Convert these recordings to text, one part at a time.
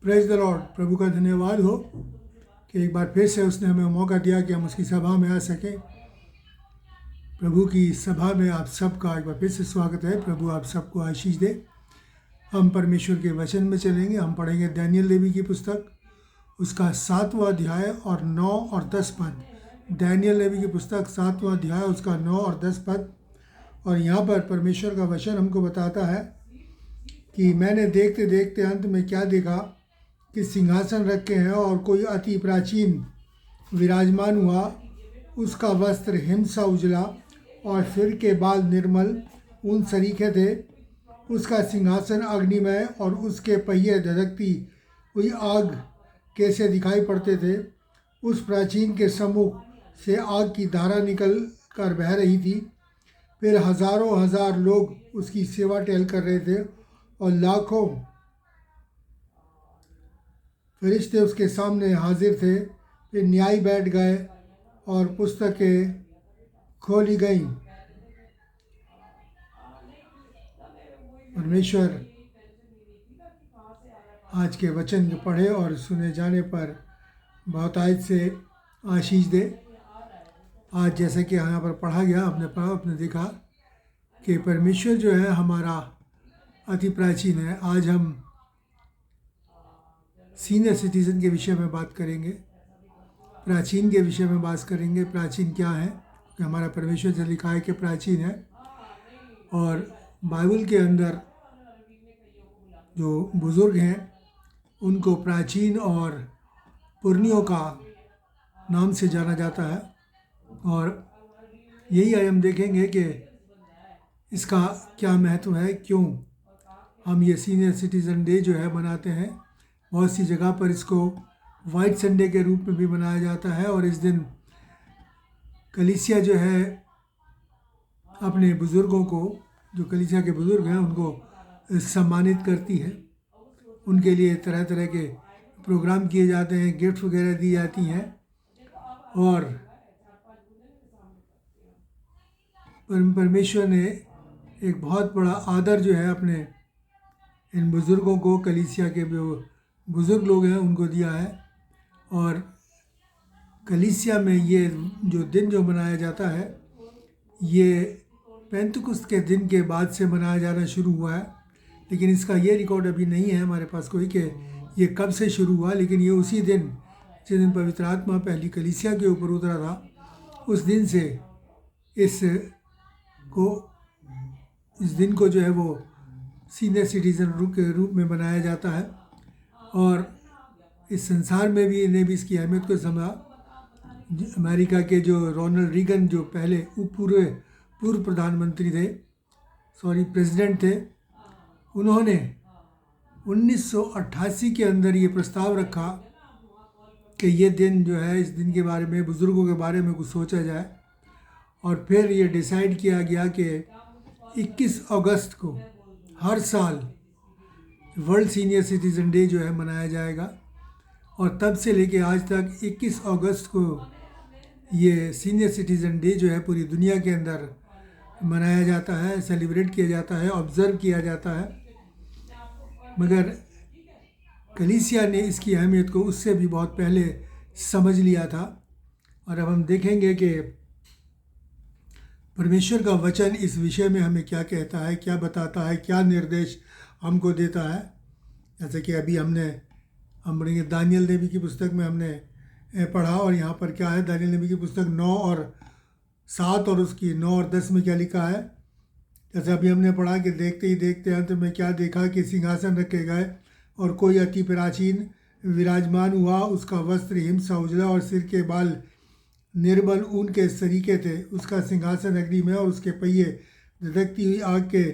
Praise the Lord. प्रभु का धन्यवाद हो कि एक बार फिर से उसने हमें मौका दिया कि हम उसकी सभा में आ सकें। प्रभु की सभा में आप सबका एक बार फिर से स्वागत है। प्रभु आप सबको आशीष दे। हम परमेश्वर के वचन में चलेंगे। हम पढ़ेंगे दानियल नबी की पुस्तक, उसका 7वां अध्याय और 9 और 10 पद। दानियल नबी की पुस्तक 7वां अध्याय, उसका 9 और 10 पद। और यहाँ पर परमेश्वर का वचन हमको बताता है कि मैंने देखते देखते अंत में क्या देखा कि सिंहासन रखे हैं और कोई अति प्राचीन विराजमान हुआ। उसका वस्त्र हिमसा उजला और सिर के बाल निर्मल ऊन सरीखे थे। उसका सिंहासन अग्निमय और उसके पहिए धधकती हुई आग कैसे दिखाई पड़ते थे। उस प्राचीन के सम्मुख से आग की धारा निकल कर बह रही थी। फिर हजारों हजार लोग उसकी सेवा टहल कर रहे थे और लाखों फरिश्ते उसके सामने हाजिर थे। फिर न्यायी बैठ गए और पुस्तकें खोली गईं। परमेश्वर आज के वचन के पढ़े और सुने जाने पर बहुतायत से आशीष दे। आज जैसे कि यहाँ पर पढ़ा गया, आपने देखा कि परमेश्वर जो है हमारा अति प्राचीन है। आज हम सीनियर सिटीज़न के विषय में बात करेंगे, प्राचीन के विषय में बात करेंगे। प्राचीन क्या है कि हमारा परमेश्वर से लिखा है कि प्राचीन है। और बाइबल के अंदर जो बुज़ुर्ग हैं उनको प्राचीन और पुरनियों का नाम से जाना जाता है। और यही आज हम देखेंगे कि इसका क्या महत्व है, क्यों हम ये सीनियर सिटीज़न डे जो है मनाते हैं। बहुत सी जगह पर इसको वाइट संडे के रूप में भी मनाया जाता है। और इस दिन कलीसिया जो है अपने बुज़ुर्गों को, जो कलीसिया के बुज़ुर्ग हैं, उनको सम्मानित करती है। उनके लिए तरह तरह के प्रोग्राम किए जाते हैं, गिफ्ट वगैरह दी जाती हैं। और परमेश्वर ने एक बहुत बड़ा आदर जो है अपने इन बुज़ुर्गों को, कलीसिया के जो बुज़ुर्ग लोग हैं उनको दिया है। और कलीसिया में ये जो दिन जो मनाया जाता है, ये पेंतुकुस्त के दिन के बाद से मनाया जाना शुरू हुआ है। लेकिन इसका ये रिकॉर्ड अभी नहीं है हमारे पास कोई कि ये कब से शुरू हुआ। लेकिन ये उसी दिन जिस दिन पवित्र आत्मा पहली कलीसिया के ऊपर उतरा था, उस दिन से इस दिन को जो है वो सीनियर सिटीज़न के रूप में मनाया जाता है। और इस संसार में भी इन्हें भी इसकी अहमियत को समझा। अमेरिका के जो रोनाल्ड रीगन, जो पहले पूर्व प्रधानमंत्री थे, प्रेसिडेंट थे, उन्होंने 1988 के अंदर ये प्रस्ताव रखा कि ये दिन जो है, इस दिन के बारे में, बुज़ुर्गों के बारे में कुछ सोचा जाए। और फिर ये डिसाइड किया गया कि 21 अगस्त को हर साल वर्ल्ड सीनियर सिटीज़न डे जो है मनाया जाएगा। और तब से लेके आज तक 21 अगस्त को ये सीनियर सिटीज़न डे जो है पूरी दुनिया के अंदर मनाया जाता है, सेलिब्रेट किया जाता है, ऑब्ज़र्व किया जाता है। मगर कलीसिया ने इसकी अहमियत को उससे भी बहुत पहले समझ लिया था। और अब हम देखेंगे कि परमेश्वर का वचन इस विषय में हमें क्या कहता है, क्या बताता है, क्या निर्देश हमको देता है। जैसे कि अभी हम पढ़ेंगे दानियल नबी की पुस्तक में हमने पढ़ा। और यहाँ पर क्या है, दानियल नबी की पुस्तक 9 और 7 और उसकी 9 और 10 में क्या लिखा है। जैसे अभी हमने पढ़ा कि देखते ही देखते अंत में क्या देखा कि सिंहासन रखे गए और कोई अति प्राचीन विराजमान हुआ। उसका वस्त्र हिमसा उजला और सिर के बाल निर्मल ऊन के सरीखे थे। उसका सिंहासन अग्नि में और उसके पहिए धधकती हुई आग के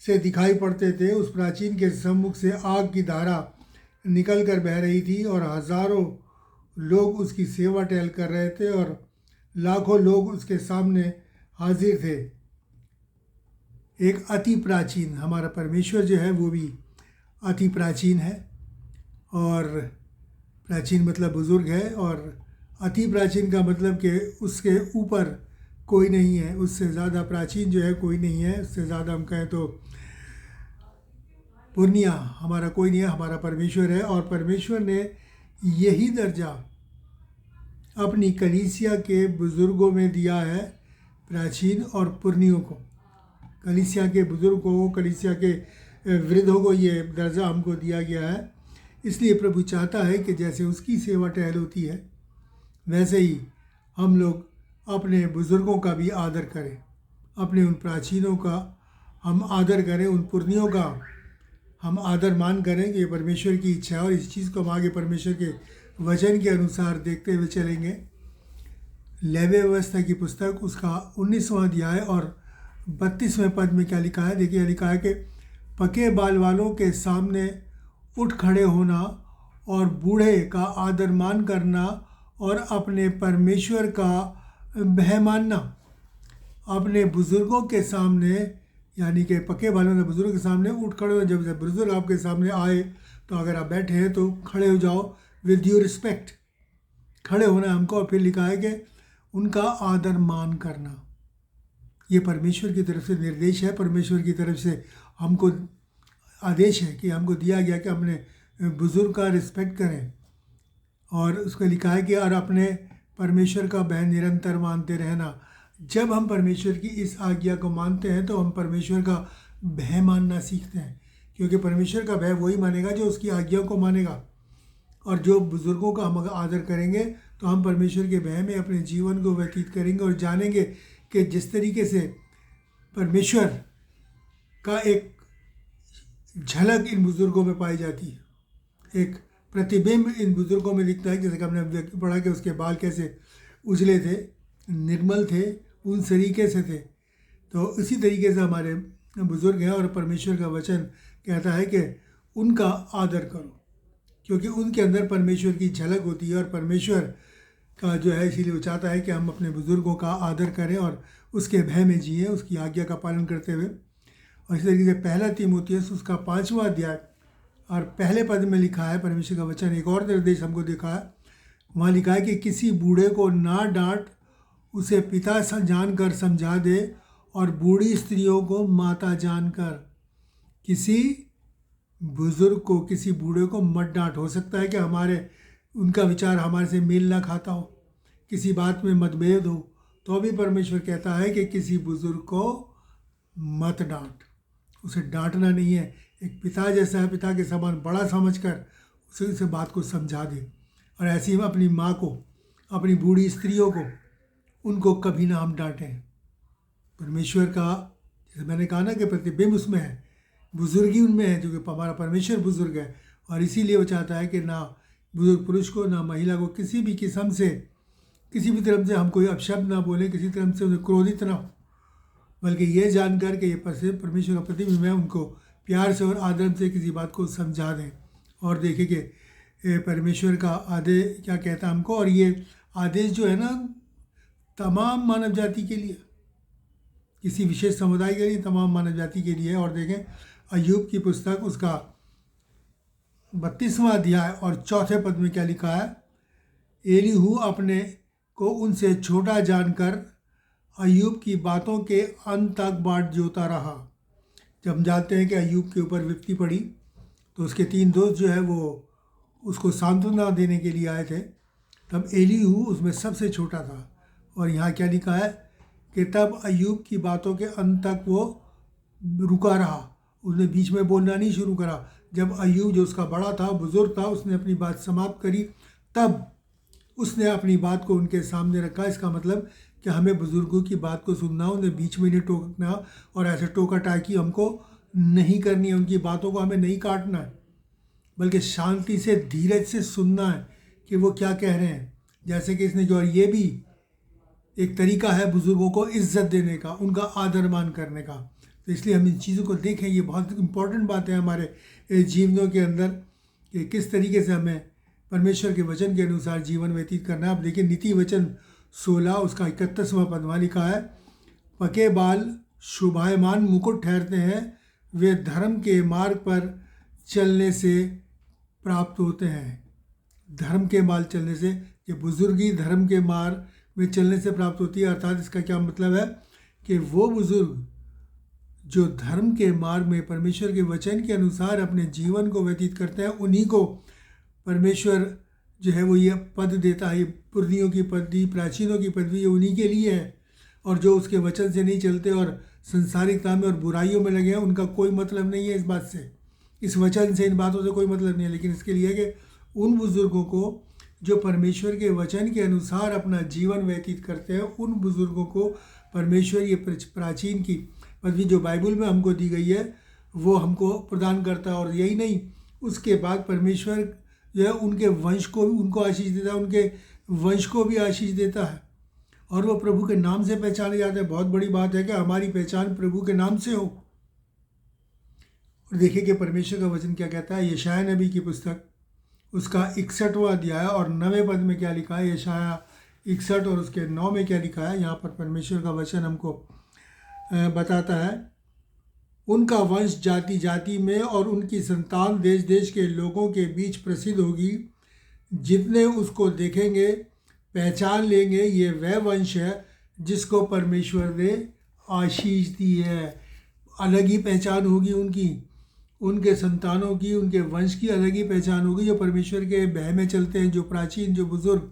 से दिखाई पड़ते थे। उस प्राचीन के सम्मुख से आग की धारा निकल कर बह रही थी और हजारों लोग उसकी सेवा टहल कर रहे थे और लाखों लोग उसके सामने हाजिर थे। एक अति प्राचीन, हमारा परमेश्वर जो है वो भी अति प्राचीन है। और प्राचीन मतलब बुज़ुर्ग है। और अति प्राचीन का मतलब कि उसके ऊपर कोई नहीं है, उससे ज़्यादा प्राचीन जो है कोई नहीं है। उससे ज़्यादा हम कहें तो पुरनिया हमारा कोई नहीं है, हमारा परमेश्वर है। और परमेश्वर ने यही दर्जा अपनी कलीसिया के बुज़ुर्गों में दिया है, प्राचीन और पुरनियों को। कलीसिया के बुज़ुर्गों को, कलीसिया के वृद्धों को ये दर्जा हमको दिया गया है। इसलिए प्रभु चाहता है कि जैसे उसकी सेवा टहल होती है, वैसे ही हम लोग अपने बुज़ुर्गों का भी आदर करें, अपने उन प्राचीनों का हम आदर करें, उन पुरनियों का हम आदर मान करें। कि ये परमेश्वर की इच्छा है और इस चीज़ को हम आगे परमेश्वर के वचन के अनुसार देखते हुए चलेंगे। लेवी व्यवस्था की पुस्तक उसका 19वां अध्याय और 32वें पद में क्या लिखा है? देखिए, लिखा है कि पके बाल वालों के सामने उठ खड़े होना और बूढ़े का आदर मान करना और अपने परमेश्वर का भय मानना। अपने बुज़ुर्गों के सामने, यानी कि पके बालों के बुज़ुर्ग के सामने उठ खड़े हो। जब बुज़ुर्ग आपके सामने आए तो अगर आप बैठे हैं तो खड़े हो जाओ विद ड्यू रिस्पेक्ट, खड़े होना हमको। और फिर लिखा है कि उनका आदर मान करना। ये परमेश्वर की तरफ से निर्देश है, परमेश्वर की तरफ से हमको आदेश है कि हमको दिया गया कि अपने बुज़ुर्ग का रिस्पेक्ट करें। और उसको लिखा है कि और अपने परमेश्वर का भय निरंतर मानते रहना। जब हम परमेश्वर की इस आज्ञा को मानते हैं तो हम परमेश्वर का भय मानना सीखते हैं, क्योंकि परमेश्वर का भय वही मानेगा जो उसकी आज्ञा को मानेगा। और जो बुज़ुर्गों का हम आदर करेंगे तो हम परमेश्वर के भय में अपने जीवन को व्यतीत करेंगे और जानेंगे कि जिस तरीके से परमेश्वर का एक झलक इन बुज़ुर्गों में पाई जाती है, एक प्रतिबिंब इन बुज़ुर्गों में दिखता है। जैसे कि हमने पढ़ा कि उसके बाल कैसे उजले थे, निर्मल थे, उन तरीके से थे। तो इसी तरीके से हमारे बुज़ुर्ग हैं और परमेश्वर का वचन कहता है कि उनका आदर करो, क्योंकि उनके अंदर परमेश्वर की झलक होती है। और परमेश्वर का जो है, इसीलिए वो चाहता है कि हम अपने बुज़ुर्गों का आदर करें और उसके भय में जिए, उसकी आज्ञा का पालन करते हुए। और इसी तरीके से पहला तीमुथियुस उसका 5वां अध्याय और पहले पद में लिखा है, परमेश्वर का वचन एक और निर्देश हमको देखा है। वहाँ लिखा है कि किसी बूढ़े को ना डांट, उसे पिता जानकर समझा दे और बूढ़ी स्त्रियों को माता जानकर। किसी बुज़ुर्ग को, किसी बूढ़े को मत डांट। हो सकता है कि उनका विचार हमारे से मेल ना खाता हो, किसी बात में मतभेद हो, तो भी परमेश्वर कहता है कि किसी बुज़ुर्ग को मत डांट। उसे डांटना नहीं है, एक पिता जैसा है, पिता के समान बड़ा समझकर उसे बात को समझा दे। और ऐसे ही अपनी माँ को, अपनी बूढ़ी स्त्रियों को, उनको कभी ना हम डांटें। परमेश्वर का, जैसे मैंने कहा ना कि प्रतिबिंब उसमें है, बुजुर्गी उनमें है, जो कि हमारा परमेश्वर बुजुर्ग है। और इसीलिए वो चाहता है कि ना बुजुर्ग पुरुष को, ना महिला को किसी भी किस्म से, किसी भी तरह से हम कोई अपशब्द ना बोलें, किसी तरह से उन्हें क्रोधित ना हो, बल्कि ये जानकर कि ये परमेश्वर का प्रतिबिंब है, उनको प्यार से और आदर से किसी बात को समझा दें। और देखें कि परमेश्वर का आदेश क्या कहता है हमको। और ये आदेश जो है ना, तमाम मानव जाति के लिए, किसी विशेष समुदाय के लिए, तमाम मानव जाति के लिए है। और देखें अय्यूब की पुस्तक उसका 32वां अध्याय और 4 पद में क्या लिखा है? एलीहू अपने को उनसे छोटा जानकर अय्यूब की बातों के अंत तक बाट जोता रहा। जब हम जानते हैं कि अय्यूब के ऊपर विपत्ति पड़ी तो उसके 3 दोस्त जो है वो उसको सांत्वना देने के लिए आए थे। तब एलीहू उसमें सबसे छोटा था। और यहाँ क्या लिखा है कि तब अय्यूब की बातों के अंत तक वो रुका रहा, उसने बीच में बोलना नहीं शुरू करा। जब अय्यूब जो उसका बड़ा था, बुजुर्ग था, उसने अपनी बात समाप्त करी, तब उसने अपनी बात को उनके सामने रखा। इसका मतलब कि हमें बुज़ुर्गों की बात को सुनना, उन्हें बीच में नहीं टोकना और ऐसे टोका टाकी हमको नहीं करनी है। उनकी बातों को हमें नहीं काटना है, बल्कि शांति से, धीरज से सुनना है कि वो क्या कह रहे हैं। जैसे कि इसने जो, और ये भी एक तरीका है बुज़ुर्गों को इज़्ज़त देने का, उनका आदर मान करने का। तो इसलिए हम इन चीज़ों को देखें, ये बहुत इम्पॉर्टेंट बात है हमारे जीवनों के अंदर कि किस तरीके से हमें परमेश्वर के वचन के अनुसार जीवन व्यतीत करना है। आप देखिए नीति वचन 16 उसका 31वां पद वहाँ लिखा है, पके बाल शोभायमान मुकुट ठहरते हैं, वे धर्म के मार्ग पर चलने से प्राप्त होते हैं। धर्म के मार्ग चलने से, ये बुजुर्गी धर्म के मार्ग में चलने से प्राप्त होती है। अर्थात इसका क्या मतलब है कि वो बुजुर्ग जो धर्म के मार्ग में परमेश्वर के वचन के अनुसार अपने जीवन को व्यतीत करते हैं, उन्हीं को परमेश्वर जो है वो ये पद देता है। ये पुरनियों की पदवी, प्राचीनों की पदवी, ये उन्हीं के लिए है। और जो उसके वचन से नहीं चलते और संसारिकता में और बुराइयों में लगे हैं, उनका कोई मतलब नहीं है इस बात से, इस वचन से, इन बातों से कोई मतलब नहीं है। लेकिन इसके लिए कि उन बुज़ुर्गों को जो परमेश्वर के वचन के अनुसार अपना जीवन व्यतीत करते हैं, उन बुज़ुर्गों को परमेश्वर ये प्राचीन की पदवी जो बाइबल में हमको दी गई है वो हमको प्रदान करता है। और यही नहीं, उसके बाद परमेश्वर जो है उनके वंश को, उनको आशीष देता है, उनके वंश को भी आशीष देता है। और वो प्रभु के नाम से पहचाने जाते हैं। बहुत बड़ी बात है कि हमारी पहचान प्रभु के नाम से हो। और देखिए कि परमेश्वर का वचन क्या कहता है। यशाया नबी की पुस्तक, उसका 61वां अध्याय और 9वें पद में क्या लिखा है। यशाया 61 और उसके 9 में क्या लिखा है। यहाँ पर परमेश्वर का वचन हमको बताता है, उनका वंश जाति जाति में और उनकी संतान देश देश के लोगों के बीच प्रसिद्ध होगी। जितने उसको देखेंगे पहचान लेंगे, ये वह वंश है जिसको परमेश्वर ने आशीष दी है। अलग ही पहचान होगी उनकी, उनके संतानों की, उनके वंश की अलग ही पहचान होगी, जो परमेश्वर के भय में चलते हैं, जो प्राचीन, जो बुज़ुर्ग।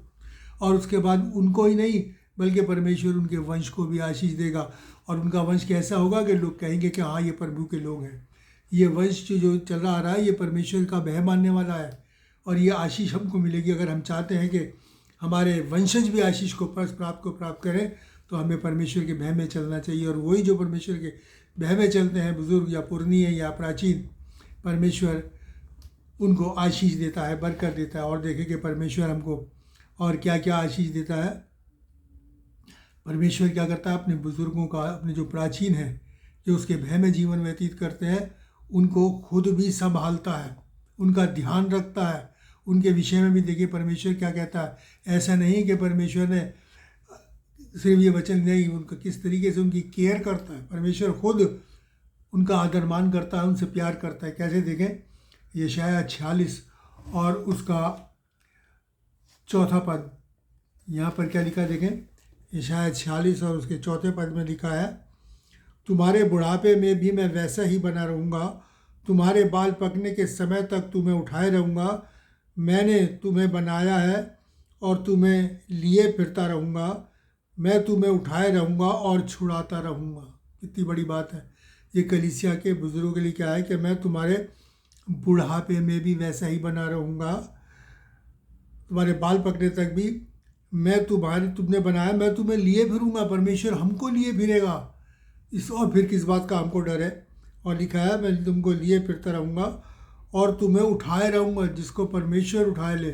और उसके बाद उनको ही नहीं बल्कि परमेश्वर उनके वंश को भी आशीष देगा। और उनका वंश कैसा होगा कि लोग कहेंगे कि हाँ, ये प्रभु के लोग हैं। ये वंश जो चला आ रहा है, ये परमेश्वर का भय मानने वाला है। और ये आशीष हमको मिलेगी। अगर हम चाहते हैं कि हमारे वंशज भी आशीष को प्राप्त करें, तो हमें परमेश्वर के भय में चलना चाहिए। और वही जो परमेश्वर के भय में चलते हैं, बुज़ुर्ग या पुरनीय या प्राचीन, परमेश्वर उनको आशीष देता है, बरकत देता है। और देखें कि परमेश्वर हमको और क्या क्या आशीष देता है। परमेश्वर क्या करता है, अपने बुज़ुर्गों का, अपने जो प्राचीन हैं, जो उसके भय में जीवन व्यतीत करते हैं, उनको खुद भी संभालता है, उनका ध्यान रखता है। उनके विषय में भी देखिए परमेश्वर क्या कहता है। ऐसा नहीं कि परमेश्वर ने सिर्फ ये वचन नहीं, उनका किस तरीके से उनकी केयर करता है। परमेश्वर खुद उनका आदर मान करता है, उनसे प्यार करता है। कैसे देखें, यशाया 46 और उसका 4था पद, यहाँ पर क्या लिखा देखें। यशाया 46 और उसके 4थे पद में लिखा है, तुम्हारे बुढ़ापे में भी मैं वैसा ही बना रहूँगा, तुम्हारे बाल पकने के समय तक तुम्हें उठाए रहूँगा। मैंने तुम्हें बनाया है और तुम्हें लिए फिरता रहूँगा। मैं तुम्हें उठाए रहूँगा और छुड़ाता रहूँगा। कितनी बड़ी बात है। ये कलीसिया के बुज़ुर्गों के लिए क्या है कि मैं तुम्हारे बुढ़ापे में भी वैसा ही बना रहूँगा, तुम्हारे बाल पकने तक भी मैं तुमने बनाया, मैं तुम्हें लिए फिरूँगा। परमेश्वर हमको लिए फिरेगा। इस और फिर किस बात का हमको डर है। और लिखा है, मैं तुमको लिए फिरता रहूँगा और तुम्हें उठाए रहूँगा। जिसको परमेश्वर उठाए ले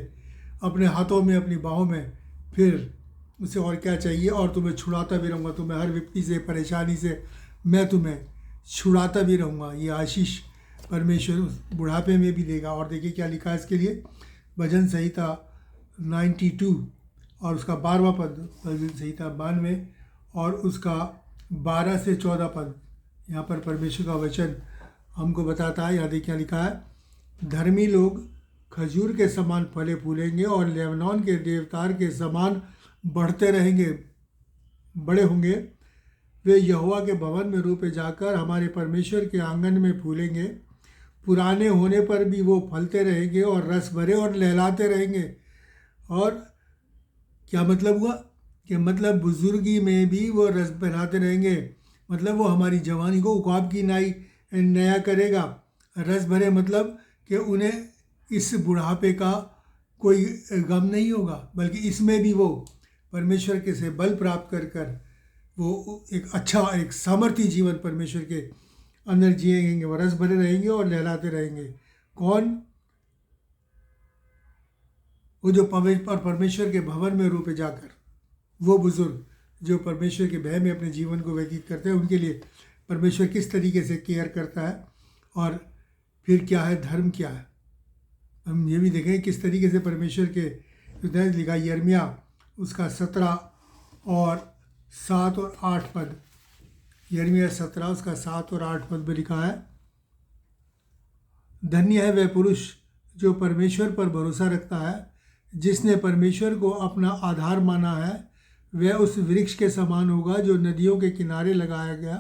अपने हाथों में, अपनी बाहों में, फिर उसे और क्या चाहिए। और तुम्हें छुड़ाता भी रहूँगा, तुम्हें हर विपत्ति से, परेशानी से मैं तुम्हें छुड़ाता भी रहूँगा। ये आशीष परमेश्वर उस बुढ़ापे में भी देगा। और देखिए क्या लिखा है इसके लिए। भजन संहिता 92 और उसका 12वां पद, भजन संहिता 92 और उसका 12 से 14 पद, यहाँ पर परमेश्वर का वचन हमको बताता है। यहाँ देखिए क्या लिखा है। धर्मी लोग खजूर के समान फले फूलेंगे और लेबनान के देवदार के समान बढ़ते रहेंगे, बड़े होंगे। वे यहोवा के भवन में रोपे जाकर हमारे परमेश्वर के आंगन में फूलेंगे। पुराने होने पर भी वो फलते रहेंगे और रस भरे और लहलाते रहेंगे। और क्या मतलब हुआ कि मतलब बुजुर्गी में भी वो रस भराते रहेंगे। मतलब वो हमारी जवानी को उकाब की नया करेगा। रस भरे मतलब कि उन्हें इस बुढ़ापे का कोई गम नहीं होगा, बल्कि इसमें भी वो परमेश्वर के से बल प्राप्त कर वो एक अच्छा, एक सामर्थ्य जीवन परमेश्वर के अंदर जिएंगे। वो रस भरे रहेंगे और लहलाते रहेंगे। कौन? वो जो परमेश्वर के भवन में रोपे जाकर, वो बुजुर्ग जो परमेश्वर के भय में अपने जीवन को व्यतीत करते हैं, उनके लिए परमेश्वर किस तरीके से केयर करता है। और फिर क्या है, धर्म क्या है, हम ये भी देखें किस तरीके से परमेश्वर के हृदय लिखा। यिर्मयाह उसका 17 और 7 और 8 पद, यिर्मयाह 17 उसका 7 और 8 पद में लिखा है, धन्य है वह पुरुष जो परमेश्वर पर भरोसा रखता है, जिसने परमेश्वर को अपना आधार माना है। वह उस वृक्ष के समान होगा जो नदियों के किनारे लगाया गया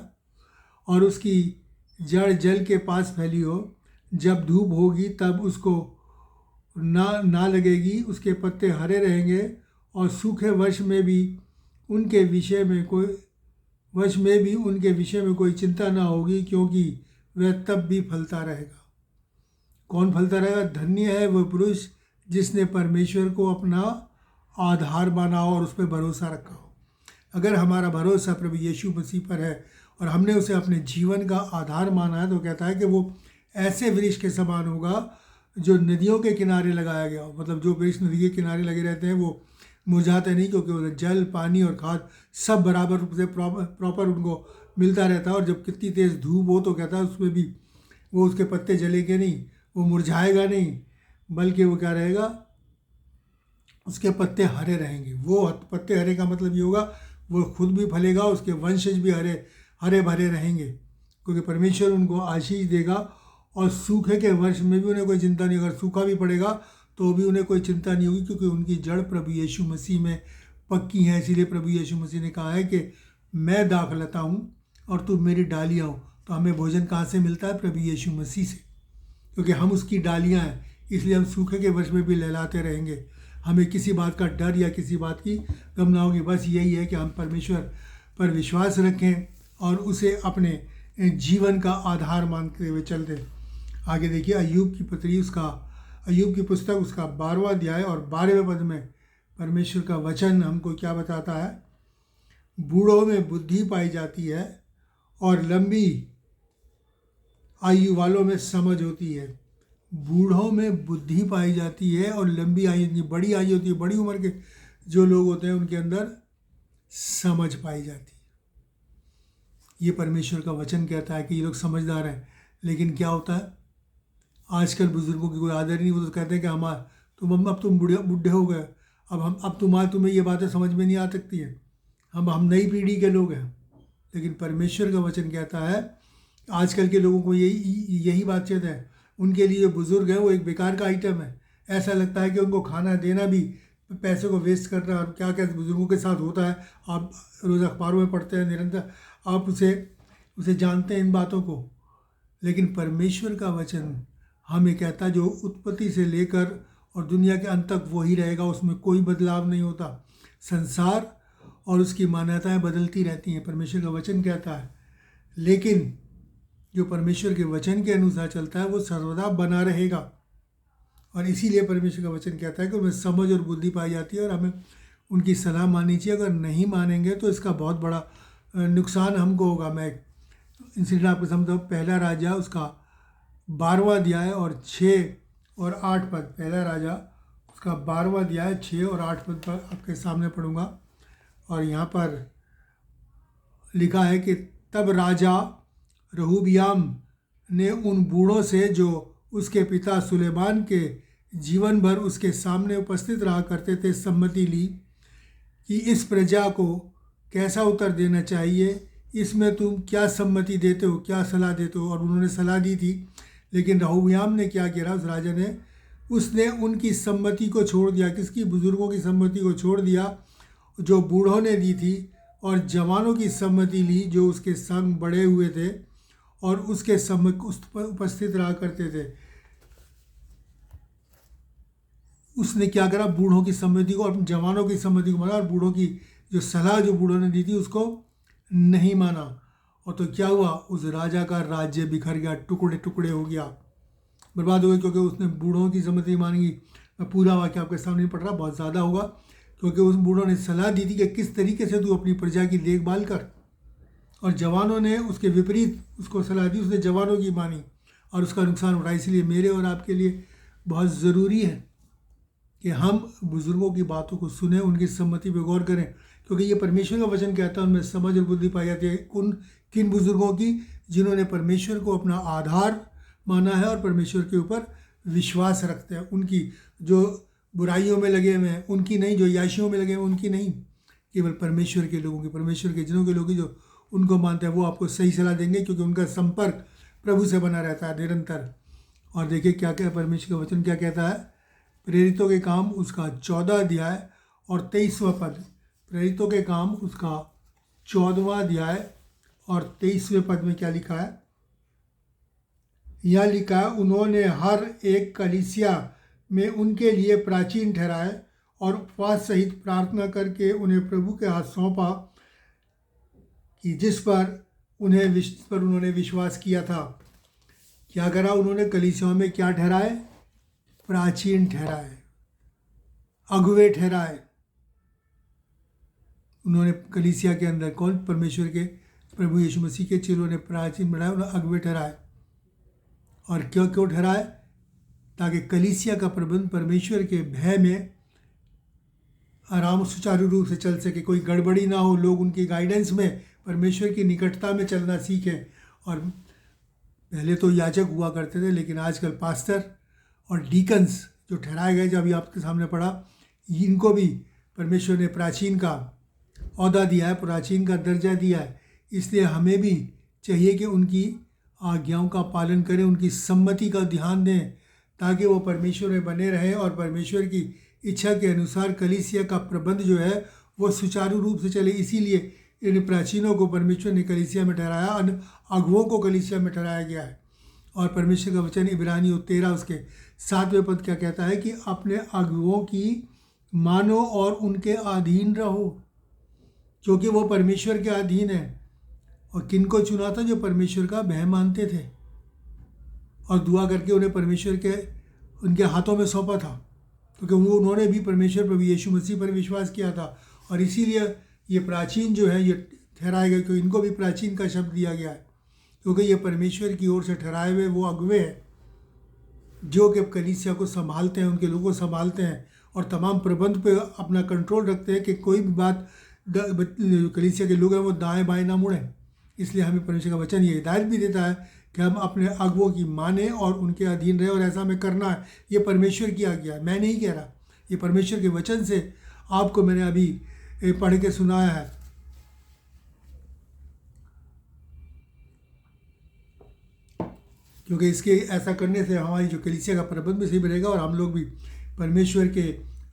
और उसकी जड़ जल के पास फैली हो। जब धूप होगी तब उसको ना लगेगी, उसके पत्ते हरे रहेंगे और सूखे वर्ष में भी उनके विषय में कोई चिंता ना होगी, क्योंकि वह तब भी फलता रहेगा। कौन फलता रहेगा? धन्य है वह पुरुष जिसने परमेश्वर को अपना आधार माना हो और उस पर भरोसा रखा हो। अगर हमारा भरोसा प्रभु यीशु मसीह पर है और हमने उसे अपने जीवन का आधार माना है, तो कहता है कि वो ऐसे वृक्ष के समान होगा जो नदियों के किनारे लगाया गया हो। मतलब जो वृक्ष नदी के किनारे लगे रहते हैं वो मुरझाते नहीं, क्योंकि उन्हें जल, पानी और खाद सब बराबर रूप से प्रॉपर उनको मिलता रहता है। और जब कितनी तेज़ धूप हो तो कहता है उसमें भी वो उसके पत्ते जलेंगे नहीं, वो मुरझाएगा नहीं, बल्कि वो क्या रहेगा, उसके पत्ते हरे रहेंगे। वो पत्ते हरे का मतलब ये होगा वो खुद भी फलेगा, उसके वंशज भी हरे भरे रहेंगे, क्योंकि परमेश्वर उनको आशीष देगा। और सूखे के वर्ष में भी उन्हें कोई चिंता नहीं, अगर सूखा भी पड़ेगा तो भी उन्हें कोई चिंता नहीं होगी, क्योंकि उनकी जड़ प्रभु यीशु मसीह में पक्की है। इसीलिए प्रभु यीशु मसीह ने कहा है कि मैं दाखलता हूँ और तुम मेरी डालियाँ हो। तो हमें भोजन कहाँ से मिलता है? प्रभु यीशु मसीह से, क्योंकि हम उसकी डालियाँ हैं। इसलिए हम सूखे के वर्ष में भी लहलाते रहेंगे। हमें किसी बात का डर या किसी बात की गम ना होगी। बस यही है कि हम परमेश्वर पर विश्वास रखें और उसे अपने जीवन का आधार मानते हुए चलते। आगे देखिए अय्यूब की पुस्तक उसका 12वां अध्याय और 12वें पद में परमेश्वर का वचन हमको क्या बताता है? बूढ़ों में बुद्धि पाई जाती है और लंबी आयु वालों में समझ होती है। बूढ़ों में बुद्धि पाई जाती है और लंबी आयु, बड़ी आयु होती है, बड़ी उम्र के जो लोग होते हैं उनके अंदर समझ पाई जाती है। ये परमेश्वर का वचन कहता है कि ये लोग समझदार हैं। लेकिन क्या होता है, आजकल बुजुर्गों की कोई आदर नहीं। वो तो कहते हैं कि अब तुम बूढ़े हो गए, अब तुम्हें ये बातें समझ में नहीं आ सकती है, हम नई पीढ़ी के लोग हैं। लेकिन परमेश्वर का वचन कहता है आजकल के लोगों को यही बातचीत है। उनके लिए जो बुज़ुर्ग है वो एक बेकार का आइटम है। ऐसा लगता है कि उनको खाना देना भी पैसे को वेस्ट करना। और क्या क्या बुज़ुर्गों के साथ होता है, आप रोज़ अखबारों में पढ़ते हैं निरंतर, आप उसे जानते हैं इन बातों को। लेकिन परमेश्वर का वचन हमें कहता है जो उत्पत्ति से लेकर और दुनिया के अंत तक वही रहेगा, उसमें कोई बदलाव नहीं होता। संसार और उसकी मान्यताएं बदलती रहती हैं, परमेश्वर का वचन कहता है। लेकिन जो परमेश्वर के वचन के अनुसार चलता है वो सर्वदा बना रहेगा। और इसीलिए परमेश्वर का वचन कहता है कि उनमें समझ और बुद्धि पाई जाती है और हमें उनकी सलाह माननी चाहिए। अगर नहीं मानेंगे तो इसका बहुत बड़ा नुकसान हमको होगा। मैं इंसिडेंट आपको समझाऊँ। पहला राजा उसका 12वां अध्याय और 6 और 8 पद। पहला राजा उसका 12वां अध्याय 6 और 8 पद पर आपके सामने पढ़ूंगा। और यहाँ पर लिखा है कि तब राजा रहूबियाम ने उन बूढ़ों से जो उसके पिता सुलेमान के जीवन भर उसके सामने उपस्थित रहा करते थे सम्मति ली कि इस प्रजा को कैसा उत्तर देना चाहिए, इसमें तुम क्या सम्मति देते हो, क्या सलाह देते हो। और उन्होंने सलाह दी थी। लेकिन रहूबियाम ने क्या किया, उस राजा ने उसने उनकी सम्मति को छोड़ दिया। किसकी? बुजुर्गों की सम्मति को छोड़ दिया जो बूढ़ों ने दी थी, और जवानों की सम्मति ली जो उसके संग बड़े हुए थे और उसके सम्मुख उपस्थित रहा करते थे। उसने क्या करा? बूढ़ों की सम्मति को और जवानों की सम्मति को माना, और बूढ़ों की जो सलाह जो बूढ़ों ने दी थी उसको नहीं माना। और तो क्या हुआ? उस राजा का राज्य बिखर गया, टुकड़े टुकड़े हो गया, बर्बाद हो गया, क्योंकि उसने बूढ़ों की सम्मति मानी। मैं पूरा वाक्य आपके सामने पढ़ रहा, बहुत ज़्यादा होगा, क्योंकि उस बूढ़ों ने सलाह दी थी कि किस तरीके से तू अपनी प्रजा की देखभाल कर। और जवानों ने उसके विपरीत उसको सलाह दी, उसने जवानों की मानी और उसका नुकसान उठाया। इसलिए मेरे और आपके लिए बहुत ज़रूरी है कि हम बुज़ुर्गों की बातों को सुने, उनकी सम्मति पर गौर करें, क्योंकि ये परमेश्वर का वचन कहता है उनमें समझ और बुद्धि पाई जाती है। किन बुज़ुर्गों की? जिन्होंने परमेश्वर को अपना आधार माना है और परमेश्वर के ऊपर विश्वास रखते हैं। उनकी जो बुराइयों में लगे हुए हैं उनकी नहीं, जो याशियों में लगे हुए उनकी नहीं, केवल परमेश्वर के लोगों की, परमेश्वर के जनों के लोग जो उनको मानते हैं वो आपको सही सलाह देंगे, क्योंकि उनका संपर्क प्रभु से बना रहता है निरंतर। और देखिए क्या क्या परमेश्वर का वचन क्या कहता है। प्रेरितों के काम उसका 14 अध्याय और 23वां पद। प्रेरितों के काम उसका 14वां अध्याय और 23वें पद में क्या लिखा है? यह लिखा है, उन्होंने हर एक कलीसिया में उनके लिए प्राचीन ठहराए और उपवास सहित प्रार्थना करके उन्हें प्रभु के हाथ सौंपा कि जिस पर उन्होंने विश्वास किया था। क्या करा उन्होंने? कलीसियाओं में क्या ठहराए? प्राचीन ठहराए, अगुवे ठहराए। उन्होंने कलीसिया के अंदर कौन? परमेश्वर के प्रभु यीशु मसीह के चेलों ने प्राचीन बनाए, उन्होंने अगुवे ठहराए। और क्यों क्यों ठहराए? ताकि कलीसिया का प्रबंध परमेश्वर के भय में आराम सुचारू रूप से चल सके, कोई गड़बड़ी ना हो, लोग उनकी गाइडेंस में परमेश्वर की निकटता में चलना सीखें। और पहले तो याजक हुआ करते थे, लेकिन आजकल पास्टर और डीकन्स जो ठहराए गए, जो अभी आपके सामने पढ़ा, इनको भी परमेश्वर ने प्राचीन का औहदा दिया है, प्राचीन का दर्जा दिया है। इसलिए हमें भी चाहिए कि उनकी आज्ञाओं का पालन करें, उनकी सम्मति का ध्यान दें, ताकि वो परमेश्वर में बने रहें और परमेश्वर की इच्छा के अनुसार कलीसिया का प्रबंध जो है वो सुचारू रूप से चले। इसीलिए इन प्राचीनों को परमेश्वर ने कलीसिया में ठहराया, अगुओं को कलीसिया में ठहराया गया है। और परमेश्वर का वचन इब्रानियों 13 उसके 7वें पद क्या कहता है? कि अपने अगुओं की मानो और उनके अधीन रहो, क्योंकि वो परमेश्वर के अधीन है। और किन को चुना था? जो परमेश्वर का भय मानते थे और दुआ करके उन्हें परमेश्वर के उनके हाथों में सौंपा था, क्योंकि वो उन्होंने भी परमेश्वर प्रभु यीशु मसीह पर विश्वास किया था। और इसीलिए ये प्राचीन जो है ये ठहराए गए, क्योंकि इनको भी प्राचीन का शब्द दिया गया है, क्योंकि ये परमेश्वर की ओर से ठहराए हुए वो अगुवे हैं जो कि कलीसिया को संभालते हैं, उनके लोगों को संभालते हैं और तमाम प्रबंध पे अपना कंट्रोल रखते हैं कि कोई भी बात कलीसिया के लोग हैं वो दाएं बाएं ना मुड़ें। इसलिए हमें परमेश्वर का वचन ये हिदायत भी देता है कि हम अपने अगुओं की माने और उनके अधीन रहे, और ऐसा हमें करना है। ये परमेश्वर की आज्ञा है, मैं नहीं कह रहा, ये परमेश्वर के वचन से आपको मैंने अभी पढ़ के सुनाया है। क्योंकि इसके ऐसा करने से हमारी जो कलीसिया का प्रबंध भी सही बनेगा और हम लोग भी परमेश्वर के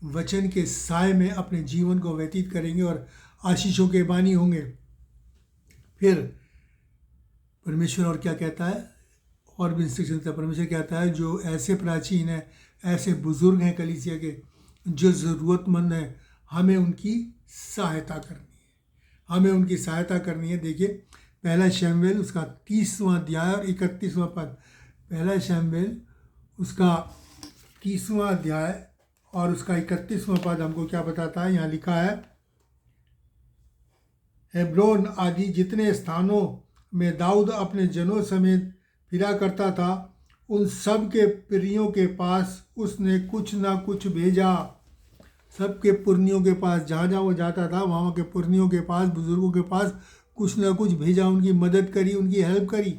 वचन के साए में अपने जीवन को व्यतीत करेंगे और आशीषों के बानी होंगे। फिर परमेश्वर और क्या कहता है? और भी इंस्ट्रक्शन देता है। परमेश्वर कहता है जो ऐसे प्राचीन हैं, ऐसे बुजुर्ग हैं कलीसिया के, जो ज़रूरतमंद हैं, हमें उनकी सहायता करनी है, हमें उनकी सहायता करनी है। देखिए पहला शमूएल उसका 30वां अध्याय और 31वां पद। पहला शमूएल उसका 30वां अध्याय और उसका 31वां पद हमको क्या बताता है? यहाँ लिखा है, हेब्रोन आदि जितने स्थानों में दाऊद अपने जनों समेत फिरा करता था, उन सब के प्रियों के पास उसने कुछ ना कुछ भेजा। सबके पुरनियों के पास, जहाँ जहाँ वो जाता था वहाँ के पुरनियों के पास, बुजुर्गों के पास कुछ ना कुछ भेजा, उनकी मदद करी, उनकी हेल्प करी।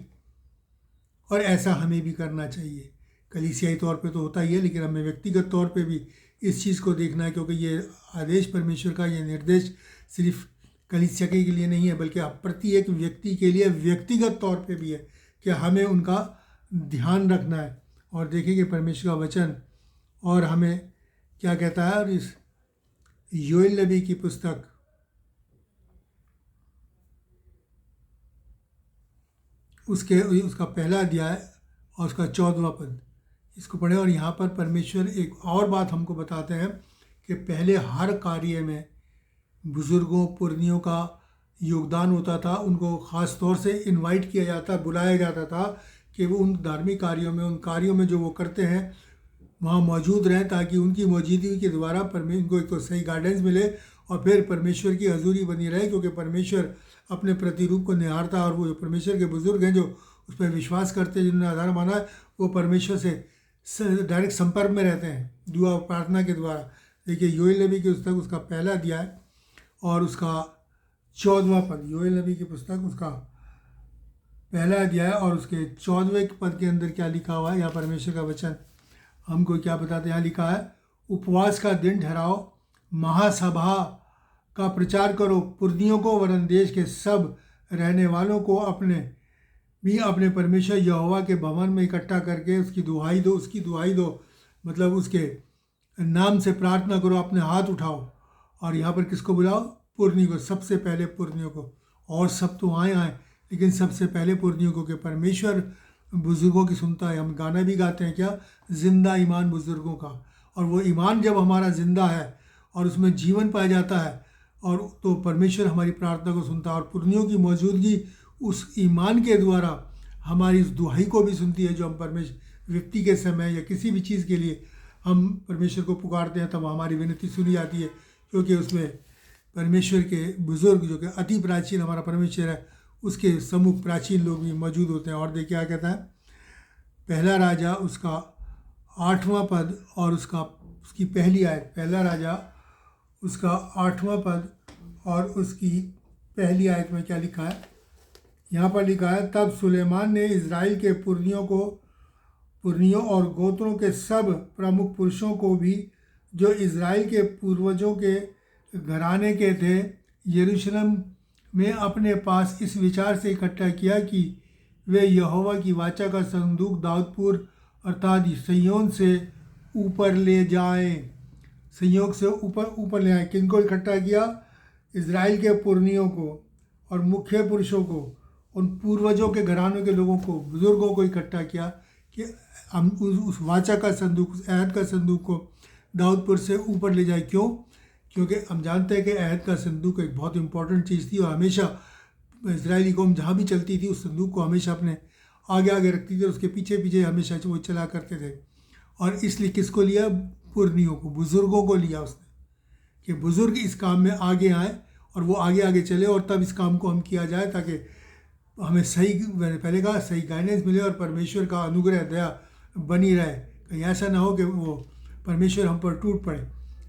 और ऐसा हमें भी करना चाहिए। कलीसियाई तौर पे तो होता ही है, लेकिन हमें व्यक्तिगत तौर पे भी इस चीज़ को देखना है, क्योंकि ये आदेश परमेश्वर का, ये निर्देश सिर्फ कलीसिया के लिए नहीं है, बल्कि प्रत्येक व्यक्ति के लिए व्यक्तिगत तौर पे भी है कि हमें उनका ध्यान रखना है। और देखिए परमेश्वर का वचन और हमें क्या कहता है। और इस योएल नबी की पुस्तक उसका पहला अध्याय और उसका 14वां पद, इसको पढ़ें। और यहाँ पर परमेश्वर एक और बात हमको बताते हैं कि पहले हर कार्य में बुज़ुर्गों पुरनियों का योगदान होता था। उनको ख़ास तौर से इनवाइट किया जाता, बुलाया जाता था कि वो उन धार्मिक कार्यों में, उन कार्यों में जो वो करते हैं वहाँ मौजूद रहें, ताकि उनकी मौजूदगी के द्वारा इनको एक तो सही गाइडेंस मिले और फिर परमेश्वर की हजूरी बनी रहे। क्योंकि परमेश्वर अपने प्रतिरूप को निहारता, और वो जो परमेश्वर के बुज़ुर्ग हैं जो उस पर विश्वास करते हैं, जिन्होंने आधार माना है, वो परमेश्वर से डायरेक्ट संपर्क में रहते हैं दुआ प्रार्थना के द्वारा। देखिए योएल नबी की पुस्तक उसका पहला अध्याय और उसका 14वां पद। योएल नबी की पुस्तक उसका पहला अध्याय और उसके 14वें पद के अंदर क्या लिखा हुआ है? यहाँ परमेश्वर का वचन हमको क्या बताते हैं? यहाँ लिखा है, उपवास का दिन ठहराओ, महासभा का प्रचार करो, पुरनियों को वरन देश के सब रहने वालों को अपने परमेश्वर यहोवा के भवन में इकट्ठा करके उसकी दुहाई दो, मतलब उसके नाम से प्रार्थना करो, अपने हाथ उठाओ। और यहाँ पर किसको बुलाओ? पुरनी को, सबसे पहले पुरनियों को। और सब तो आए, लेकिन सबसे पहले पुरनियों को कि परमेश्वर बुज़ुर्गों की सुनता है। हम गाना भी गाते हैं क्या, ज़िंदा ईमान बुज़ुर्गों का। और वो ईमान जब हमारा ज़िंदा है और उसमें जीवन पाया जाता है और तो परमेश्वर हमारी प्रार्थना को सुनता है। और पुरनियों की मौजूदगी उस ईमान के द्वारा हमारी उस दुहाई को भी सुनती है, जो हम परमेश्वर विपत्ति के समय या किसी भी चीज़ के लिए हम परमेश्वर को पुकारते हैं, तब हमारी विनती सुनी जाती है, क्योंकि उसमें परमेश्वर के बुज़ुर्ग जो कि अति प्राचीन हमारा परमेश्वर है, उसके सम्मुख प्राचीन लोग भी मौजूद होते हैं। और देखिए क्या कहता है, पहला राजा उसका 8वां पद और उसकी पहली आयत। पहला राजा उसका 8वां पद और उसकी पहली आयत में क्या लिखा है, यहाँ पर लिखा है, तब सुलेमान ने इज़राइल के पुरनियों और गोत्रों के सब प्रमुख पुरुषों को भी, जो इज़राइल के पूर्वजों के घराने के थे, यरूशलेम में अपने पास इस विचार से इकट्ठा किया कि वे यहोवा की वाचा का संदूक दाऊदपुर अर्थात सय्योन से ऊपर ले जाएं। संयोग से ऊपर ले आए। किनको इकट्ठा किया? इज़राइल के पुरनियों को और मुख्य पुरुषों को, उन पूर्वजों के घरानों के लोगों को, बुज़ुर्गों को इकट्ठा किया कि हम उस वाचा का संदूक, उस अहद का संदूक को दाऊदपुर से ऊपर ले जाए। क्यों? क्योंकि हम जानते हैं कि अहद का संदूक एक बहुत इंपॉर्टेंट चीज़ थी और हमेशा इजरायली कौम जहाँ भी चलती थी उस संदूक को हमेशा अपने आगे आगे रखती थी, उसके पीछे पीछे हमेशा वो चला करते थे। और इसलिए किसको लिया? पुरनियों को, बुज़ुर्गों को लिया उसने, कि बुज़ुर्ग इस काम में आगे आए और वो आगे आगे चले और तब इस काम को हम किया जाए, ताकि हमें सही, मैंने पहले कहा, सही गाइडेंस मिले और परमेश्वर का अनुग्रह दया बनी रहे। कहीं ऐसा ना हो कि वो परमेश्वर हम पर टूट पड़े।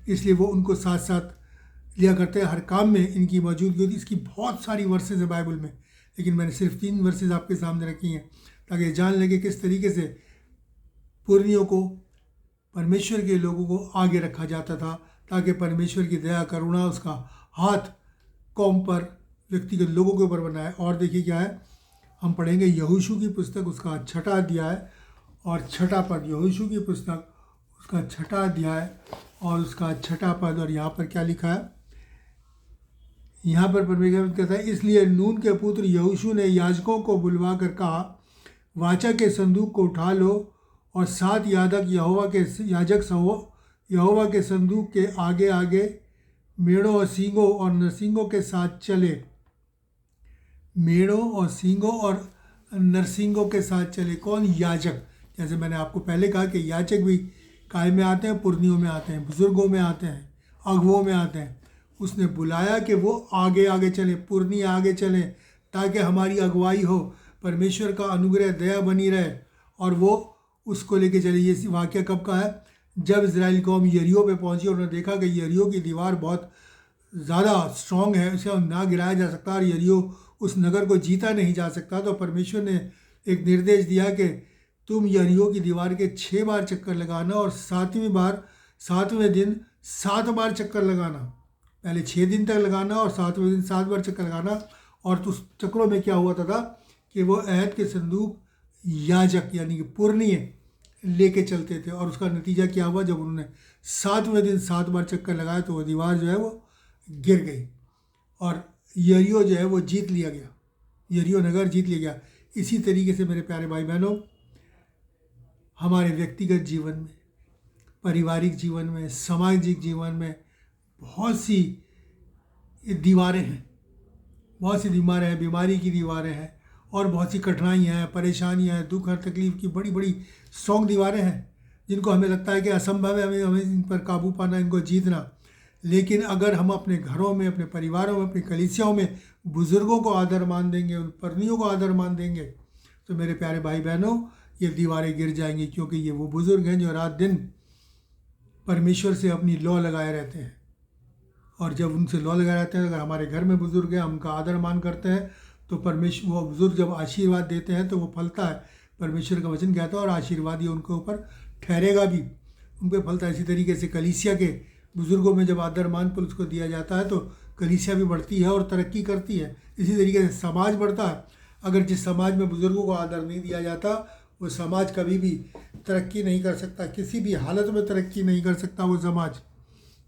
इसलिए वो उनको साथ साथ लिया करते हैं, हर काम में इनकी मौजूदगी होती। इसकी बहुत सारी वर्सेस है बाइबल में, लेकिन मैंने सिर्फ 3 वर्सेस आपके सामने रखी हैं ताकि जान लगे किस तरीके से पुरनियों को, परमेश्वर के लोगों को आगे रखा जाता था, ताकि परमेश्वर की दया करुणा, उसका हाथ कौम पर, व्यक्तिगत लोगों के ऊपर बनाए। और देखिए क्या है, हम पढ़ेंगे यहोशू की पुस्तक, उसका 6ठा अध्याय और 6ठा पद। यहोशू की पुस्तक, उसका 6ठा अध्याय और उसका 6ठा पद। और यहाँ पर क्या लिखा है, यहाँ पर परमेश्वर कहता है, इसलिए नून के पुत्र यहोशू ने याजकों को बुलवा कर कहा, वाचा के संदूक को उठा लो और 7 याजक यहोवा के संदूक के आगे आगे मेढ़ों और सींगों और नरसिंगों के साथ चले। मेढ़ों और सींगों और नरसिंगों के साथ चले। कौन? याजक। जैसे मैंने आपको पहले कहा कि याजक भी काय में आते हैं, पुरनियों में आते हैं, बुज़ुर्गों में आते हैं, अगुओं में आते हैं। उसने बुलाया कि वो आगे आगे चले, पुरनी आगे चलें, ताकि हमारी अगुवाई हो, परमेश्वर का अनुग्रह दया बनी रहे। और वो उसको लेके चले। ये वाक़या कब का है? जब इज़राइल कौम यरीहो पे पहुंची और उन्होंने देखा कि यरीहो की दीवार बहुत ज़्यादा स्ट्रॉन्ग है, उसे ना गिराया जा सकता और यरीहो, उस नगर को जीता नहीं जा सकता। तो परमेश्वर ने एक निर्देश दिया कि तुम यरीहो की दीवार के 6 बार चक्कर लगाना और 7वें दिन 7 बार चक्कर लगाना। पहले 6 दिन तक लगाना और 7वें दिन 7 बार चक्कर लगाना। और उस चक्रों में क्या हुआ था कि वो अहद के संदूक याजक यानी कि पुरनिये लेके चलते थे। और उसका नतीजा क्या हुआ, जब उन्होंने 7वें दिन 7 बार चक्कर लगाया तो वो दीवार जो है वो गिर गई और यरीहो जो है वो जीत लिया गया, यरीहो नगर जीत लिया गया। इसी तरीके से मेरे प्यारे भाई बहनों, हमारे व्यक्तिगत जीवन में, पारिवारिक जीवन में, सामाजिक जीवन में बहुत सी दीवारें हैं, बहुत सी दीवारें हैं, बीमारी की दीवारें हैं और बहुत सी कठिनाइयाँ हैं, परेशानियाँ हैं, दुख और तकलीफ़ की बड़ी बड़ी स्ट्रॉन्ग दीवारें हैं, जिनको हमें लगता है कि असंभव है हमें इन पर काबू पाना, इनको जीतना। लेकिन अगर हम अपने घरों में, अपने परिवारों में, अपनी कलीसियाओं में बुज़ुर्गों को आदर मान देंगे, उन परनियों को आदर मान देंगे, तो मेरे प्यारे भाई बहनों, ये दीवारें गिर जाएंगी, क्योंकि ये वो बुज़ुर्ग हैं जो रात दिन परमेश्वर से अपनी लौ लगाए रहते हैं। और जब उनसे लौ लगाए रहते हैं, अगर हमारे घर में बुज़ुर्ग हैं, हम उनका आदर मान करते हैं, तो परमेश्वर, वो बुज़ुर्ग जब आशीर्वाद देते हैं तो वो फलता है। परमेश्वर का वचन कहता है और आशीर्वाद ये उनके ऊपर ठहरेगा भी, उन पर फलता है। इसी तरीके से कलीसिया के बुज़ुर्गों में जब आदर मान पर उसको दिया जाता है तो कलीसिया भी बढ़ती है और तरक्की करती है। इसी तरीके से समाज बढ़ता है। अगर जिस समाज में बुज़ुर्गों को आदर नहीं दिया जाता, वो समाज कभी भी तरक्की नहीं कर सकता, किसी भी हालत में तरक्की नहीं कर सकता वो समाज।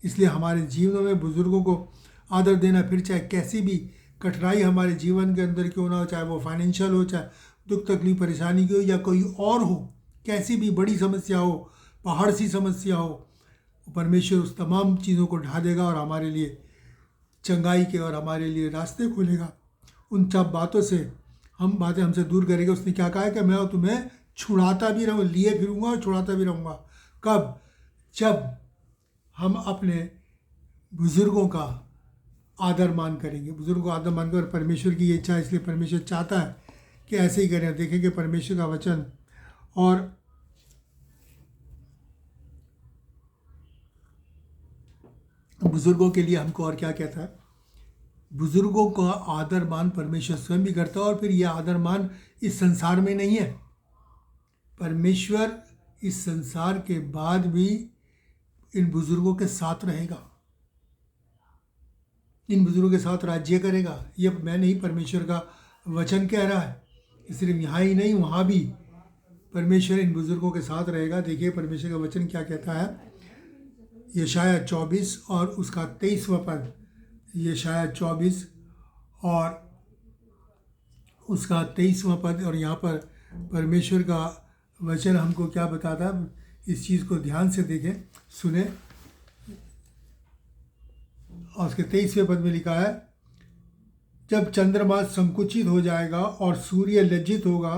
इसलिए हमारे जीवनों में बुज़ुर्गों को आदर देना, फिर चाहे कैसी भी कठिनाई हमारे जीवन के अंदर क्यों ना हो, चाहे वो फाइनेंशियल हो, चाहे दुख तकलीफ परेशानी की हो, या कोई और हो, कैसी भी बड़ी समस्या हो, पहाड़ सी समस्या हो, परमेश्वर उस तमाम चीज़ों को ढा देगा और हमारे लिए चंगाई के और हमारे लिए रास्ते खोलेगा। उन सब बातों से बातें हमसे दूर करेगा। उसने क्या कहा है कि मैं तुम्हें छुड़ाता भी रहूँ, लिए फिरूँगा और छुड़ाता भी रहूँगा। कब? जब हम अपने बुज़ुर्गों का आदर मान करेंगे। बुज़ुर्गों का आदर मान कर, परमेश्वर की ये इच्छा है, इसलिए परमेश्वर चाहता है कि ऐसे ही करें। देखेंगे परमेश्वर का वचन और बुज़ुर्गों के लिए हमको और क्या कहता है। बुज़ुर्गों का आदर मान परमेश्वर स्वयं भी करता है, और फिर यह आदर मान इस संसार में नहीं है। परमेश्वर इस संसार के बाद भी इन बुज़ुर्गों के साथ रहेगा, इन बुज़ुर्गों के साथ राज्य करेगा। ये मैं नहीं, परमेश्वर का वचन कह रहा है। सिर्फ यहाँ ही नहीं, वहाँ भी परमेश्वर इन बुज़ुर्गों के साथ रहेगा। देखिए परमेश्वर का वचन क्या कहता है। यशाया 24 और उसका 23वां पद। यशाया 24 और उसका 23वां पद। और यहाँ पर परमेश्वर का वचन हमको क्या बताता है, इस चीज़ को ध्यान से देखें, सुने। और उसके 23वें पद में लिखा है, जब चंद्रमा संकुचित हो जाएगा और सूर्य लज्जित होगा,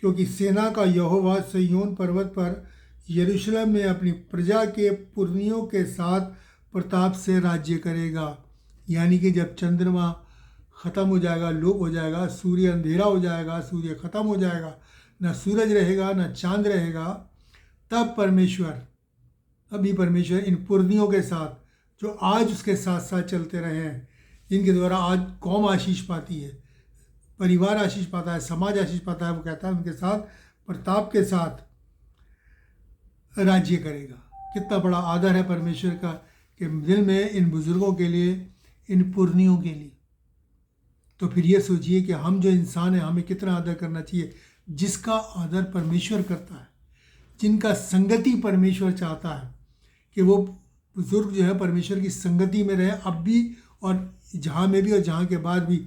क्योंकि सेना का यहोवा सिय्योन पर्वत पर यरूशलेम में अपनी प्रजा के पुरनियों के साथ प्रताप से राज्य करेगा। यानी कि जब चंद्रमा ख़त्म हो जाएगा, लोप हो जाएगा, सूर्य अंधेरा हो जाएगा, सूर्य ख़त्म हो जाएगा, ना सूरज रहेगा ना चांद रहेगा, तब परमेश्वर इन पुरनियों के साथ, जो आज उसके साथ साथ चलते रहे हैं, जिनके द्वारा आज कौम आशीष पाती है, परिवार आशीष पाता है, समाज आशीष पाता है, वो कहता है उनके साथ प्रताप के साथ राज्य करेगा। कितना बड़ा आदर है परमेश्वर का कि दिल में इन बुज़ुर्गों के लिए, इन पुरनियों के लिए। तो फिर ये सोचिए कि हम जो इंसान हैं, हमें कितना आदर करना चाहिए। जिसका आदर परमेश्वर करता है, जिनका संगति परमेश्वर चाहता है कि वो बुज़ुर्ग जो है परमेश्वर की संगति में रहे, अब भी और जहाँ में भी और जहाँ के बाद भी,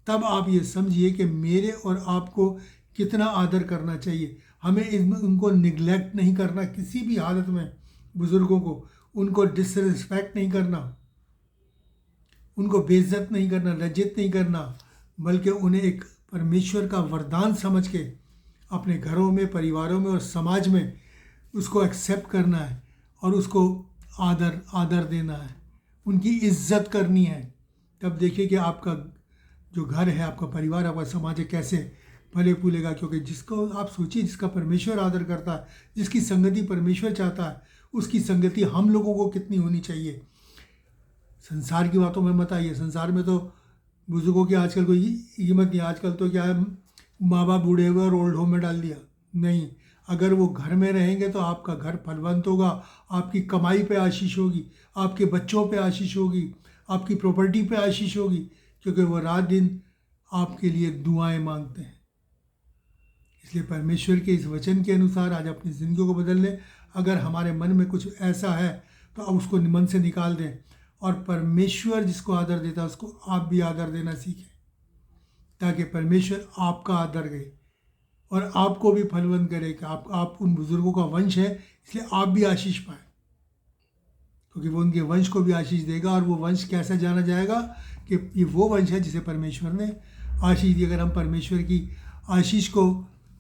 तब आप ये समझिए कि मेरे और आपको कितना आदर करना चाहिए। हमें उनको निगलेक्ट नहीं करना किसी भी हालत में। बुज़ुर्गों को, उनको डिसरिस्पेक्ट नहीं करना, उनको बेइज्जत नहीं करना, लज्जित नहीं करना, बल्कि उन्हें एक परमेश्वर का वरदान समझ के अपने घरों में, परिवारों में और समाज में उसको एक्सेप्ट करना है और उसको आदर देना है, उनकी इज्जत करनी है। तब देखिए कि आपका जो घर है, आपका परिवार, आपका समाज है, कैसे फले फूलेगा। क्योंकि जिसको आप सोचिए, जिसका परमेश्वर आदर करता है, जिसकी संगति परमेश्वर चाहता है, उसकी संगति हम लोगों को कितनी होनी चाहिए। संसार की बातों में मत आइए। संसार में तो बुजुर्गों की आजकल कोई कीमत नहीं। आजकल तो क्या है, माँ बाप बूढ़े हुए और ओल्ड होम में डाल दिया। नहीं, अगर वो घर में रहेंगे तो आपका घर फलवंत होगा, आपकी कमाई पे आशीष होगी, आपके बच्चों पे आशीष होगी, आपकी प्रॉपर्टी पे आशीष होगी, क्योंकि वो रात दिन आपके लिए दुआएं मांगते हैं। इसलिए परमेश्वर के इस वचन के अनुसार आज अपनी ज़िंदगी को बदल लें। अगर हमारे मन में कुछ ऐसा है तो अब उसको मन से निकाल दें, और परमेश्वर जिसको आदर देता है उसको आप भी आदर देना सीखें, ताकि परमेश्वर आपका आदर करे और आपको भी फलवंत करे कि आप उन बुज़ुर्गों का वंश है, इसलिए आप भी आशीष पाए, क्योंकि वो उनके वंश को भी आशीष देगा। और वो वंश कैसे जाना जाएगा कि ये वो वंश है जिसे परमेश्वर ने आशीष दी। अगर हम परमेश्वर की आशीष को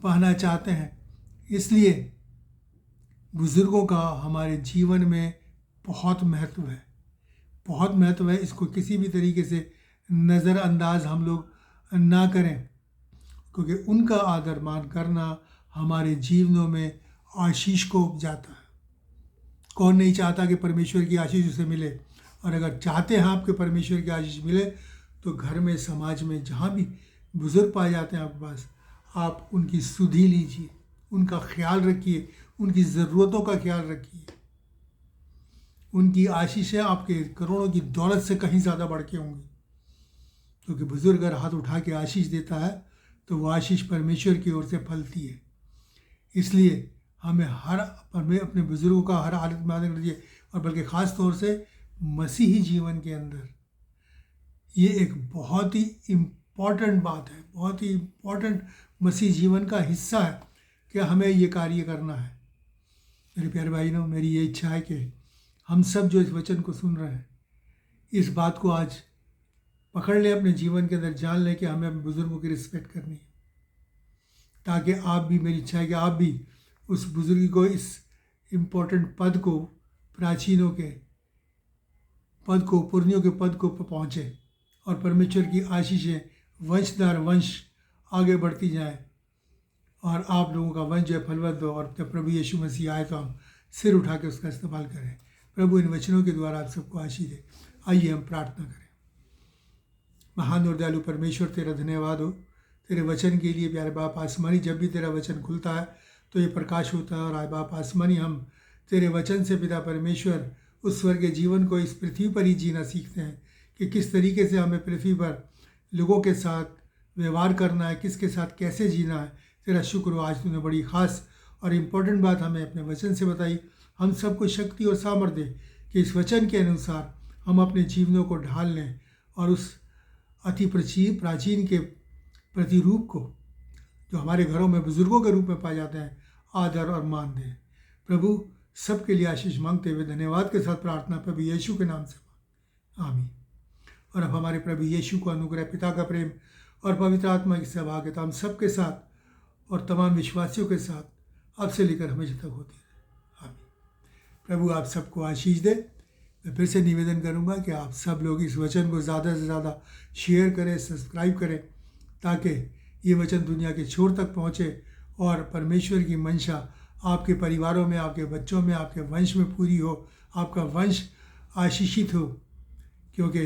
पाना चाहते हैं, इसलिए बुज़ुर्गों का हमारे जीवन में बहुत महत्व है, बहुत महत्व है। इसको किसी भी तरीके से नज़रअंदाज हम लोग ना करें, क्योंकि उनका आदर मान करना हमारे जीवनों में आशीष को उपजाता है। कौन नहीं चाहता कि परमेश्वर की आशीष उसे मिले। और अगर चाहते हैं आपके परमेश्वर की आशीष मिले, तो घर में, समाज में, जहाँ भी बुज़ुर्ग पाए जाते हैं आपके पास, आप उनकी सुधि लीजिए, उनका ख्याल रखिए, उनकी ज़रूरतों का ख्याल रखिए। उनकी आशीषें आपके करोड़ों की दौलत से कहीं ज़्यादा बढ़ के होंगी, क्योंकि बुज़ुर्ग अगर हाथ उठा के आशीष देता है तो वो आशीष परमेश्वर की ओर से फलती है। इसलिए हमें अपने बुज़ुर्गों का हर हालत में आदर करना चाहिए, और बल्कि ख़ास तौर से मसीही जीवन के अंदर ये एक बहुत ही इम्पॉर्टेंट बात है, बहुत ही इम्पॉर्टेंट मसीह जीवन का हिस्सा है कि हमें ये कार्य करना है। मेरे प्यारे भाइयों, मेरी ये इच्छा है कि हम सब जो इस वचन को सुन रहे हैं, इस बात को आज पकड़ लें, अपने जीवन के अंदर जान लें कि हमें अपने बुज़ुर्गों की रिस्पेक्ट करनी है, ताकि आप भी, मेरी इच्छा है कि आप भी उस बुज़ुर्ग को, इस इम्पोर्टेंट पद को, प्राचीनों के पद को, पुरनियों के पद को पहुँचे और परमेश्वर की आशीषें वंशदार वंश आगे बढ़ती जाए और आप लोगों का वंश जो है फलवत हो, और जब प्रभु यीशु मसीह आए तो हम सिर उठा के उसका इस्तेमाल करें। प्रभु इन वचनों के द्वारा आप सबको आशीष दे। आइए हम प्रार्थना करें। महान और दयालु परमेश्वर, तेरा धन्यवाद हो तेरे वचन के लिए। प्यारे बाप आसमानी, जब भी तेरा वचन खुलता है तो ये प्रकाश होता है, और आए बाप आसमानी, हम तेरे वचन से पिता परमेश्वर उस स्वर्ग के जीवन को इस पृथ्वी पर ही जीना सीखते हैं कि किस तरीके से हमें पृथ्वी पर लोगों के साथ व्यवहार करना है, किसके साथ कैसे जीना है। तेरा शुक्र हो, आज तूने बड़ी ख़ास और इम्पोर्टेंट बात हमें अपने वचन से बताई। हम सबको शक्ति और सामर्थ्य दे कि इस वचन के अनुसार हम अपने जीवनों को ढाल लें और उस अति प्राचीन के प्रतिरूप को, जो हमारे घरों में बुज़ुर्गों के रूप में पाए जाते हैं, आदर और मान दें। प्रभु, सबके लिए आशीष मांगते हुए धन्यवाद के साथ प्रार्थना प्रभु यीशु के नाम से, आमीन। और अब हमारे प्रभु यीशु को अनुग्रह, पिता का प्रेम और पवित्र आत्मा की सहभागिता हम सबके साथ और तमाम विश्वासियों के साथ अब से लेकर हमेशा तक होती है, आमीन। प्रभु आप सबको आशीष दे। मैं फिर से निवेदन करूंगा कि आप सब लोग इस वचन को ज़्यादा से ज़्यादा शेयर करें, सब्सक्राइब करें, ताकि ये वचन दुनिया के छोर तक पहुँचे और परमेश्वर की मंशा आपके परिवारों में, आपके बच्चों में, आपके वंश में पूरी हो, आपका वंश आशीषित हो। क्योंकि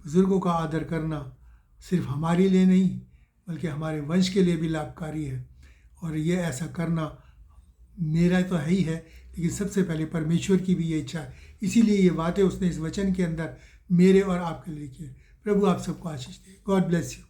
बुज़ुर्गों का आदर करना सिर्फ हमारे लिए नहीं, बल्कि हमारे वंश के लिए भी लाभकारी है। और ये ऐसा करना मेरा तो है ही है, लेकिन सबसे पहले परमेश्वर की भी ये इच्छा है। इसीलिए ये बातें उसने इस वचन के अंदर मेरे और आपके लिए की है। प्रभु आप सबको आशीष दे। God bless you.